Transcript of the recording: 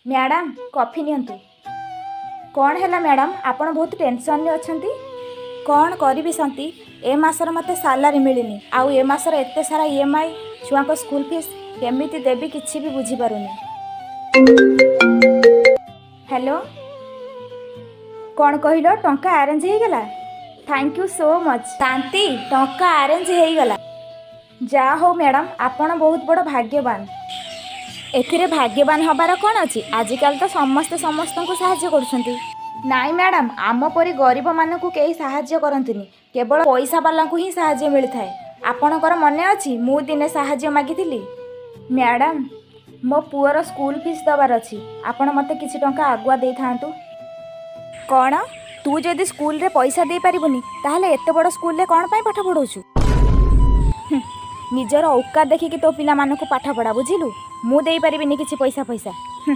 Madam coffee नियंतु। कौन है madam आपण बहुत टेंशन में अच्छी कौन करी संती ए मासर मते सालारी मिलनी आउ ए मासर एते सारा ईएमआई छुआ को स्कूल फीस केमिति देवी किछि भी बुझी पारुनी। हेलो कौन कहलो टंका अरेंज हो गला? थैंक यू सो मच शांति टंका अरेंज हो गला। जा हो मैडम आपण बहुत बड़ भाग्यवान। एथिरे भाग्यवान हबार कौन अच्छी आजिकल तो समस्ते समस्त को साहाय्य करुछंती। नाई मैडम आम परी गरीब मानक कहीं साहाय्य करंतिनी केवल पैसा वाला को ही साहाय्य मिलता है। आपणकर मन अच्छी मु दिने साहाय्य मागिथिली। मैडम मो पुअर स्कूल फीस दबार अच्छी आपण मते किछि टंका आगुआ दे थांतु। कौन तू जदि स्कूल रे पैसा दे पारिबुनी ताहले एते बड़ स्कूल रे कौन पाई पाठ पढ़ाउछु? निजर औकात देखिकी तो पिला मानक पाठ पढ़ा बुझिलु। मु दे पारिबिनी किछि पैसा।